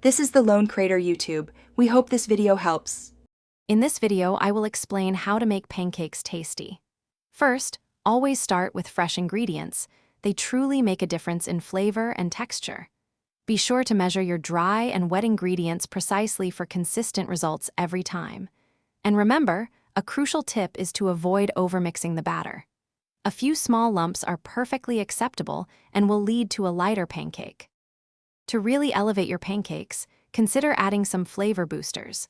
This is the Lone Crater YouTube. We hope this video helps. In this video, I will explain how to make pancakes tasty. First, always start with fresh ingredients. They truly make a difference in flavor and texture. Be sure to measure your dry and wet ingredients precisely for consistent results every time. And remember, a crucial tip is to avoid overmixing the batter. A few small lumps are perfectly acceptable and will lead to a lighter pancake. To really elevate your pancakes, consider adding some flavor boosters.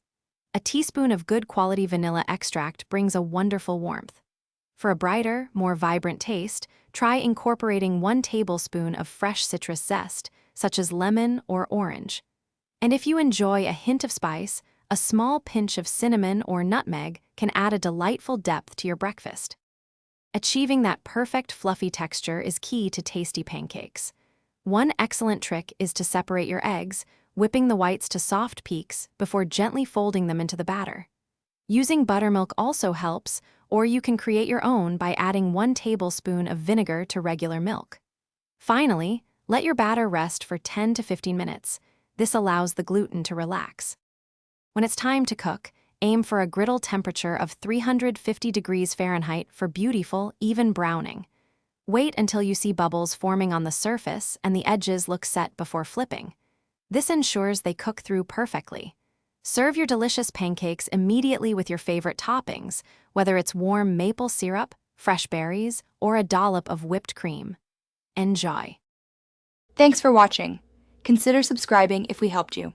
A teaspoon of good quality vanilla extract brings a wonderful warmth. For a brighter, more vibrant taste, try incorporating 1 tablespoon of fresh citrus zest, such as lemon or orange. And if you enjoy a hint of spice, a small pinch of cinnamon or nutmeg can add a delightful depth to your breakfast. Achieving that perfect fluffy texture is key to tasty pancakes. One excellent trick is to separate your eggs, whipping the whites to soft peaks before gently folding them into the batter. Using buttermilk also helps, or you can create your own by adding 1 tablespoon of vinegar to regular milk. Finally, let your batter rest for 10 to 15 minutes. This allows the gluten to relax. When it's time to cook, aim for a griddle temperature of 350 degrees Fahrenheit for beautiful, even browning. Wait until you see bubbles forming on the surface and the edges look set before flipping. This ensures they cook through perfectly. Serve your delicious pancakes immediately with your favorite toppings, whether it's warm maple syrup, fresh berries, or a dollop of whipped cream. Enjoy! Thanks for watching. Consider subscribing if we helped you.